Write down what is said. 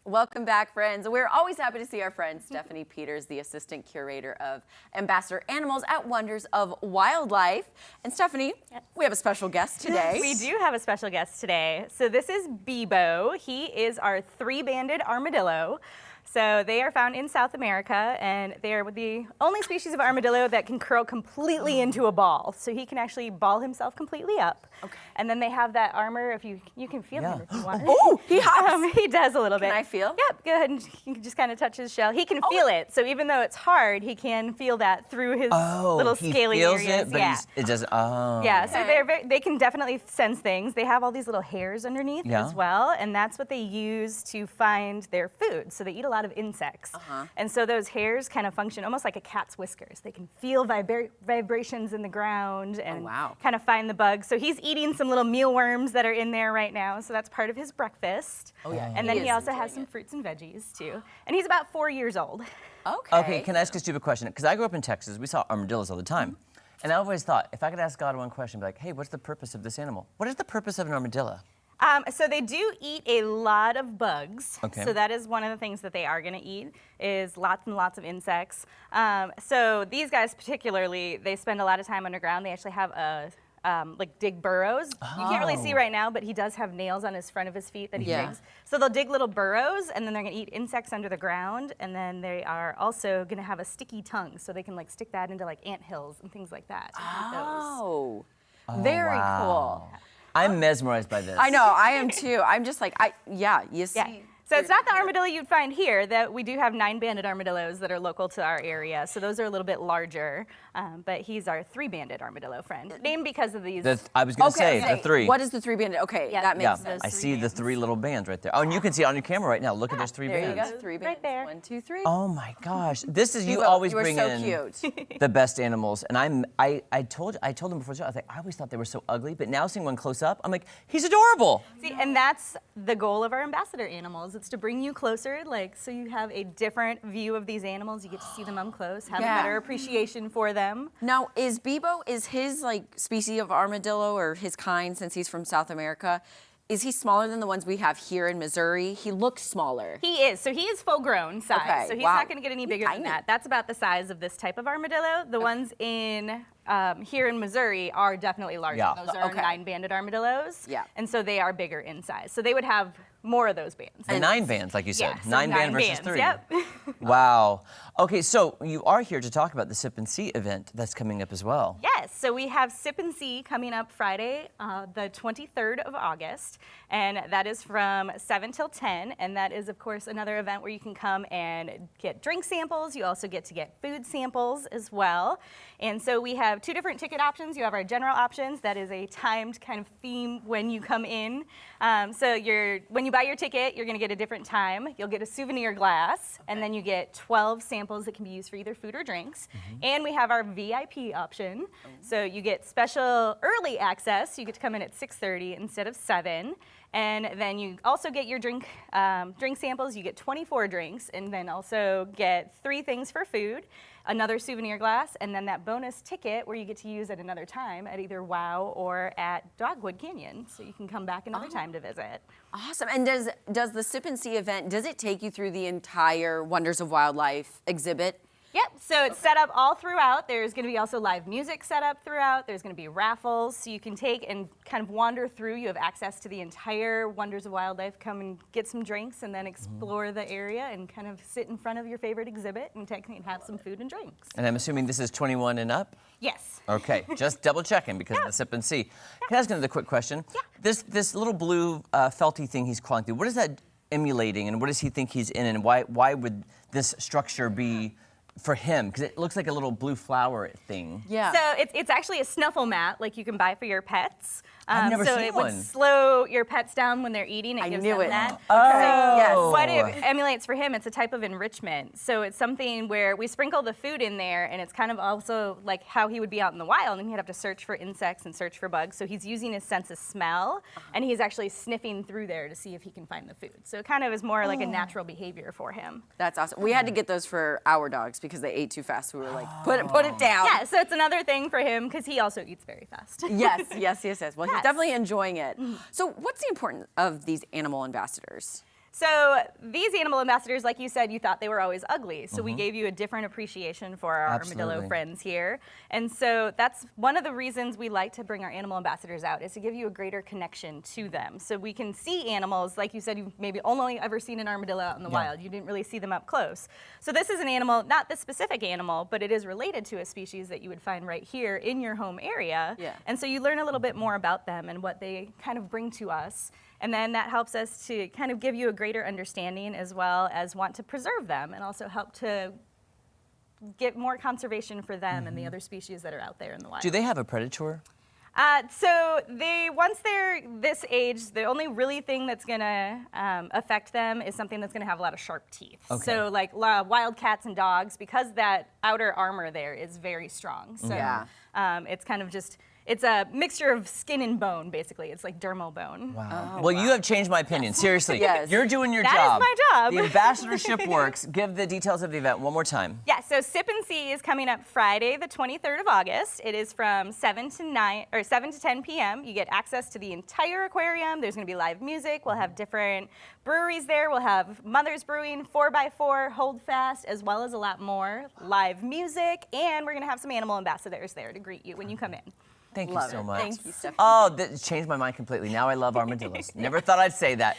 Welcome back, friends. We're always happy to see our friend Stephanie Peters, the assistant curator of Ambassador Animals at Wonders of Wildlife. And Stephanie, we have a special guest today. We do have a special guest today. So this is Bebo. He is our three-banded armadillo. So they are found in South America, and they are the only species of armadillo that can curl completely into a ball. So he can actually ball himself completely up. Okay. And then they have that armor. If you can feel him if you want. Oh, he hops. He does a little bit. Can I feel? Yep. Go ahead and you can just kind of touch his shell. He can feel it. So even though it's hard, he can feel that through his little scaly feels areas. It, but it does. Oh. Yeah. So they can definitely sense things. They have all these little hairs underneath as well, and that's what they use to find their food. So they eat a lot of insects. And so those hairs kind of function almost like a cat's whiskers. They can feel vibrations in the ground and kind of find the bugs. So he's eating some little mealworms that are in there right now. So that's part of his breakfast. Oh, yeah. And then he also has some fruits and veggies too. And he's about 4 years old. Okay, can I ask a stupid question? Because I grew up in Texas. We saw armadillos all the time. And I always thought, if I could ask God one question, be like, hey, what's the purpose of this animal? What is the purpose of an armadillo? So they do eat a lot of bugs. Okay. So that is one of the things that they are going to eat is lots and lots of insects. So these guys particularly, they spend a lot of time underground. They actually have a like dig burrows. You can't really see right now, but he does have nails on his front of his feet that he digs. So they'll dig little burrows, and then they're going to eat insects under the ground, and then they are also going to have a sticky tongue, so they can like stick that into like ant hills and things like that. Oh, very cool. I'm mesmerized by this. I know, I am too. I'm just like, you see. So it's not the armadillo you'd find here. That we do have 9-banded armadillos that are local to our area. So those are a little bit larger, but he's our 3-banded armadillo friend. Named because of these. I was going to say, the 3. What is the 3-banded? Okay, that makes sense. I see the 3 little bands right there. Oh, and you can see it on your camera right now. Look at those 3 bands. There you go, 3 bands. Right there. 1, 2, 3. Oh my gosh, this is you always bring in the best animals, and I told them before the show, I was like, I always thought they were so ugly, but now seeing one close up, I'm like, he's adorable. See, and that's the goal of our ambassador animals. It's to bring you closer, so you have a different view of these animals. You get to see them up close, have a better appreciation for them. Now, is Bebo, is his like species of armadillo or his kind, since he's from South America, is he smaller than the ones we have here in Missouri? He looks smaller. He is. So he is full-grown size. Okay, so he's not going to get any bigger than that. That's about the size of this type of armadillo. The ones in here in Missouri are definitely larger. Yeah. Those are 9-banded armadillos. Yeah. And so they are bigger in size. So they would have more of those bands. And 9 bands, like you said. Yeah, so 9 band versus bands, 3. Yep. Wow. Okay, so you are here to talk about the Sip and See event that's coming up as well. Yes, so we have Sip and See coming up Friday, the 23rd of August, and that is from 7 till 10, and that is, of course, another event where you can come and get drink samples. You also get to get food samples as well. And so we have 2 different ticket options. You have our general options. That is a timed kind of theme when you come in. So when you buy your ticket, you're going to get a different time. You'll get a souvenir glass, and then you get 12 samples that can be used for either food or drinks. And we have our VIP option. So you get special early access. You get to come in at 6:30 instead of 7. And then you also get your drink samples. You get 24 drinks, and then also get 3 things for food, another souvenir glass, and then that bonus ticket where you get to use at another time at either WOW or at Dogwood Canyon. So you can come back another time to visit. Awesome. And does the Sip and See event, does it take you through the entire Wonders of Wildlife exhibit? Yep, so it's set up all throughout. There's going to be also live music set up throughout. There's going to be raffles, so you can take and kind of wander through. You have access to the entire Wonders of Wildlife. Come and get some drinks and then explore the area and kind of sit in front of your favorite exhibit and have some food and drinks. And I'm assuming this is 21 and up? Yes. Okay, just double checking because of the Sip and See. Can I ask another quick question? Yeah. This little blue felty thing he's crawling through, what is that emulating, and what does he think he's in, and why would this structure be for him? Because it looks like a little blue flower thing. Yeah. So it's actually a snuffle mat like you can buy for your pets. I've never so seen it one. would slow your pets down when they're eating. It gives them that. Oh. So Yes. what it emulates for him, it's a type of enrichment. So it's something where we sprinkle the food in there, and it's kind of also like how he would be out in the wild, and he'd have to search for insects and search for bugs. So he's using his sense of smell, and he's actually sniffing through there to see if he can find the food. So it kind of is more like a natural behavior for him. That's awesome. We had to get those for our dogs because they ate too fast. We were like, put it down. Yeah, so it's another thing for him because he also eats very fast. Yes. Well, he's definitely enjoying it. So what's the importance of these animal ambassadors? So these animal ambassadors, like you said, you thought they were always ugly. So we gave you a different appreciation for our armadillo friends here. And so that's one of the reasons we like to bring our animal ambassadors out, is to give you a greater connection to them. So we can see animals, like you said, you've maybe only ever seen an armadillo out in the wild. You didn't really see them up close. So this is an animal, not this specific animal, but it is related to a species that you would find right here in your home area. Yeah. And so you learn a little bit more about them and what they kind of bring to us. And then that helps us to kind of give you a greater understanding, as well as want to preserve them and also help to get more conservation for them and the other species that are out there in the wild. Do they have a predator? So once they're this age, the only really thing that's gonna affect them is something that's gonna have a lot of sharp teeth. Okay. So like wild cats and dogs, because that outer armor there is very strong. So it's kind of just, it's a mixture of skin and bone, basically. It's like dermal bone. Wow. Well, you have changed my opinion. Seriously. Yes. You're doing your That job. is my job. The ambassadorship works. Give the details of the event one more time. Yeah, so Sip and See is coming up Friday, the 23rd of August. It is from 7 to 10 p.m. You get access to the entire aquarium. There's going to be live music. We'll have different breweries there. We'll have Mother's Brewing, 4x4, Hold Fast, as well as a lot more live music. And we're going to have some animal ambassadors there to greet you when you come in. Thank you Love so it. much. Thank you, Stephanie. Oh, that changed my mind completely. Now I love armadillos. Never thought I'd say that.